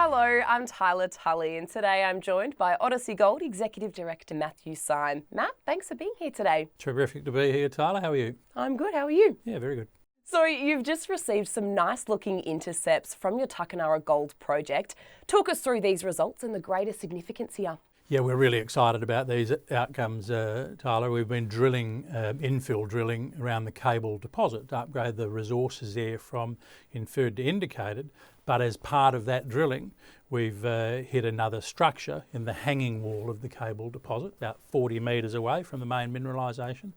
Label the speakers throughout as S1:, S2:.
S1: Hello, I'm Tylah Tully, and today I'm joined by Odyssey Gold Executive Director Matthew Syme. Matt, thanks for being here today.
S2: Terrific to be here, Tylah. How are you?
S1: I'm good, how are you?
S2: Yeah, very good.
S1: So you've just received some nice looking intercepts from your Tuckanarra Gold project. Talk us through these results and the greater significance here.
S2: Yeah, we're really excited about these outcomes, Tylah. We've been drilling, infill drilling around the Cable deposit to upgrade the resources there from inferred to indicated. But as part of that drilling, we've hit another structure in the hanging wall of the Cable deposit, about 40 metres away from the main mineralisation,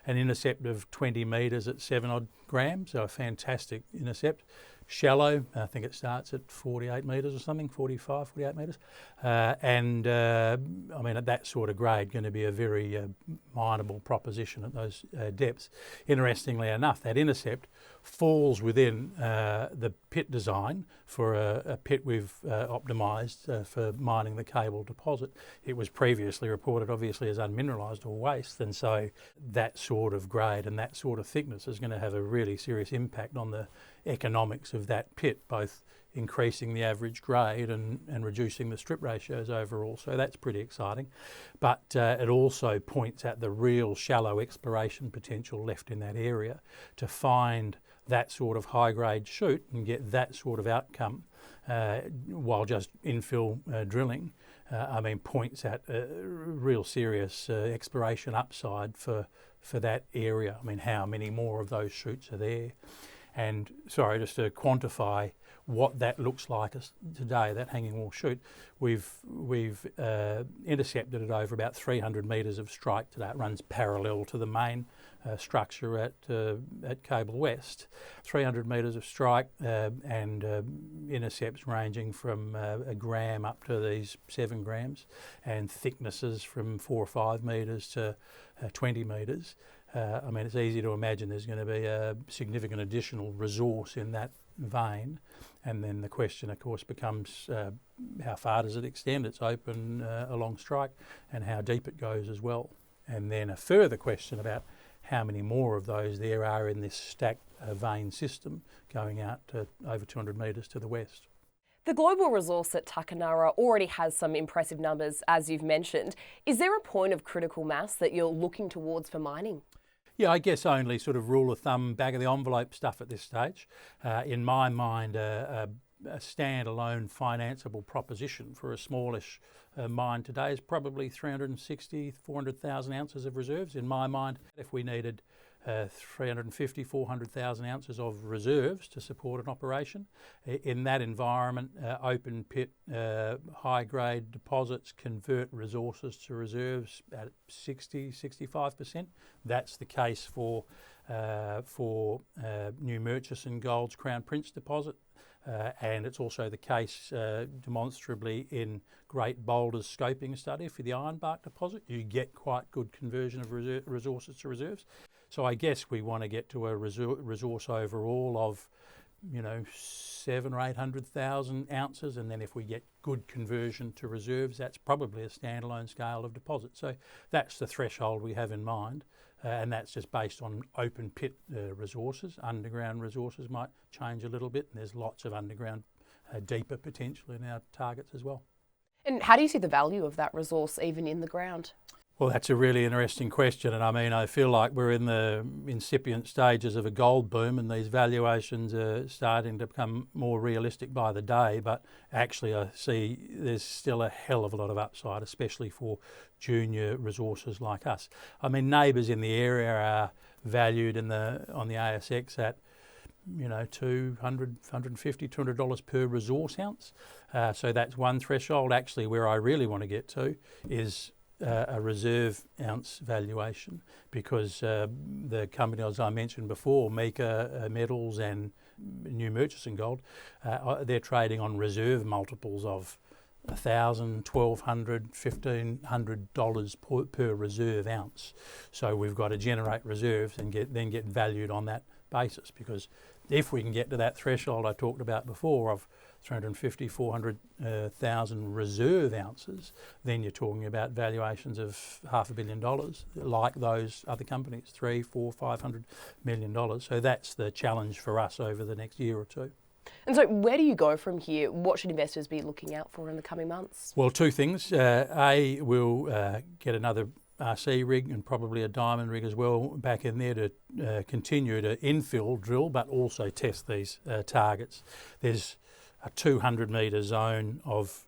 S2: an intercept of 20 metres at 7 odd grams, so a fantastic intercept. Shallow, I think it starts at 48 metres or something, 45, 48 metres. I mean, at that sort of grade, going to be a very mineable proposition at those depths. Interestingly enough, that intercept falls within the pit design for a pit we've optimised for mining the Cable deposit. It was previously reported obviously as unmineralised or waste, and so that sort of grade and that sort of thickness is going to have a really serious impact on the economics of that pit, both increasing the average grade and reducing the strip ratios overall. So that's pretty exciting. But it also points at the real shallow exploration potential left in that area to find that sort of high grade shoot and get that sort of outcome while just infill drilling. Points at real serious exploration upside for that area. I mean, how many more of those shoots are there? And sorry, just to quantify what that looks like today, that hanging wall shoot, we've intercepted it over about 300 metres of strike today. It runs parallel to the main structure at Cable West. 300 metres of strike and intercepts ranging from a gram up to these 7 grams, and thicknesses from 4 or 5 metres to 20 metres. It's easy to imagine there's going to be a significant additional resource in that vein, and then the question of course becomes how far does it extend? It's open along strike, and how deep it goes as well. And then a further question about how many more of those there are in this stacked vein system going out to over 200 metres to the west.
S1: The global resource at Tuckanarra already has some impressive numbers, as you've mentioned. Is there a point of critical mass that you're looking towards for mining?
S2: Yeah, I guess only sort of rule of thumb, back of the envelope stuff at this stage. In my mind, a standalone financeable proposition for a smallish mine today is probably 360, 400,000 ounces of reserves. In my mind, if we needed 350, 400,000 ounces of reserves to support an operation, in that environment, open pit, high grade deposits convert resources to reserves at 60, 65%. That's the case for New Murchison Gold's Crown Prince deposit. And it's also the case demonstrably in Great Boulder's scoping study for the Ironbark deposit. You get quite good conversion of resources to reserves. So I guess we want to get to a resource overall of, 700,000 or 800,000 ounces, and then if we get good conversion to reserves, that's probably a standalone scale of deposit. So that's the threshold we have in mind, and that's just based on open pit resources. Underground resources might change a little bit, and there's lots of underground deeper potential in our targets as well.
S1: And how do you see the value of that resource even in the ground?
S2: Well, that's a really interesting question, and I feel like we're in the incipient stages of a gold boom, and these valuations are starting to become more realistic by the day, but actually I see there's still a hell of a lot of upside, especially for junior resources like us. Neighbours in the area are valued on the ASX at $200, $150, $200 per resource ounce. So that's one threshold. Actually, where I really want to get to is a reserve ounce valuation, because the companies I mentioned before, Mika Metals and New Murchison Gold, they're trading on reserve multiples of $1,000, $1,200, $1,500 per reserve ounce. So we've got to generate reserves and then get valued on that basis, because if we can get to that threshold I talked about before of 350, 400,000 reserve ounces, then you're talking about valuations of $500 million, like those other companies, $300, $400, $500 million. So that's the challenge for us over the next year or two.
S1: And so where do you go from here? What should investors be looking out for in the coming months?
S2: Well, two things. We'll get another RC rig and probably a diamond rig as well back in there to continue to infill drill, but also test these targets. There's a 200 metre zone of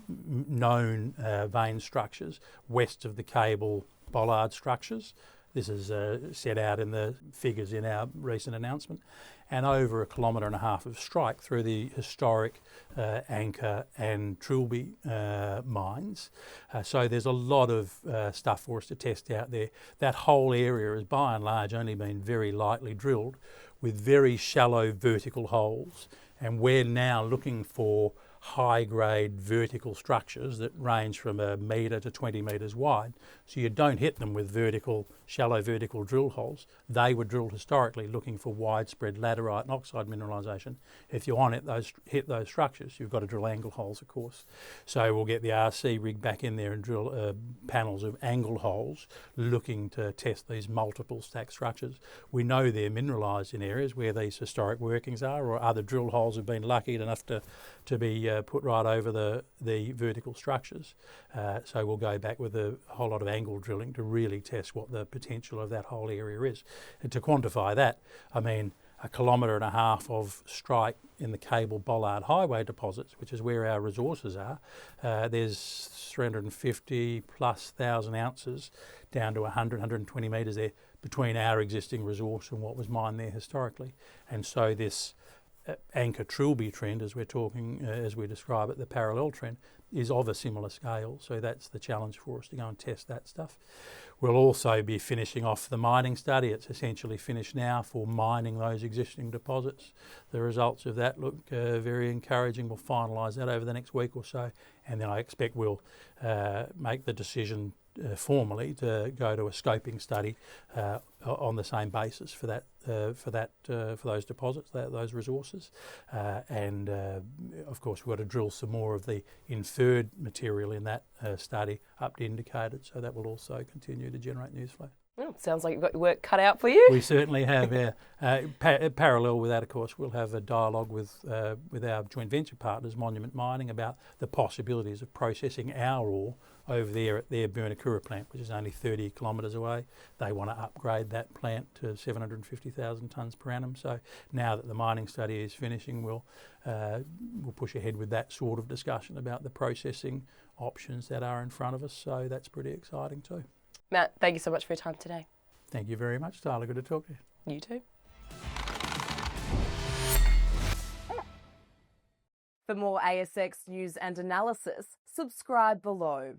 S2: known vein structures west of the cable bollard structures. This is set out in the figures in our recent announcement, and over 1.5 kilometres of strike through the historic Anchor and Trilby mines. So there's a lot of stuff for us to test out there. That whole area has by and large only been very lightly drilled with very shallow vertical holes, and we're now looking for high-grade vertical structures that range from 1 metre to 20 metres wide. So you don't hit them with shallow vertical drill holes. They were drilled historically looking for widespread laterite and oxide mineralisation. If you want to hit those structures, you've got to drill angle holes, of course. So we'll get the RC rig back in there and drill panels of angle holes looking to test these multiple stack structures. We know they're mineralised in areas where these historic workings are, or other drill holes have been lucky enough to be put right over the vertical structures. So we'll go back with a whole lot of angle drilling to really test what the potential of that whole area is. And to quantify that, I mean, 1.5 kilometres of strike in the Cable Bollard Highway deposits, which is where our resources are, there's 350 plus thousand ounces down to 120 metres there between our existing resource and what was mined there historically. And so this Anchor Trilby trend, as we're talking, as we describe it, the parallel trend, is of a similar scale. So that's the challenge for us, to go and test that stuff. We'll also be finishing off the mining study. It's essentially finished now for mining those existing deposits. The results of that look very encouraging. We'll finalise that over the next week or so, and then I expect we'll make the decision formally to go to a scoping study on the same basis for those deposits, those resources, and of course we've got to drill some more of the inferred material in that study up to indicated, so that will also continue to generate news flow.
S1: Well, sounds like you've got your work cut out for you.
S2: We certainly have. Parallel with that, of course, we'll have a dialogue with our joint venture partners, Monument Mining, about the possibilities of processing our ore over there at their Burnakura plant, which is only 30 kilometres away. They want to upgrade that plant to 750,000 tonnes per annum. So now that the mining study is finishing, we'll push ahead with that sort of discussion about the processing options that are in front of us. So that's pretty exciting too.
S1: Matt, thank you so much for your time today.
S2: Thank you very much, Tylah. Good to talk to you.
S1: You too.
S3: For more ASX news and analysis, subscribe below.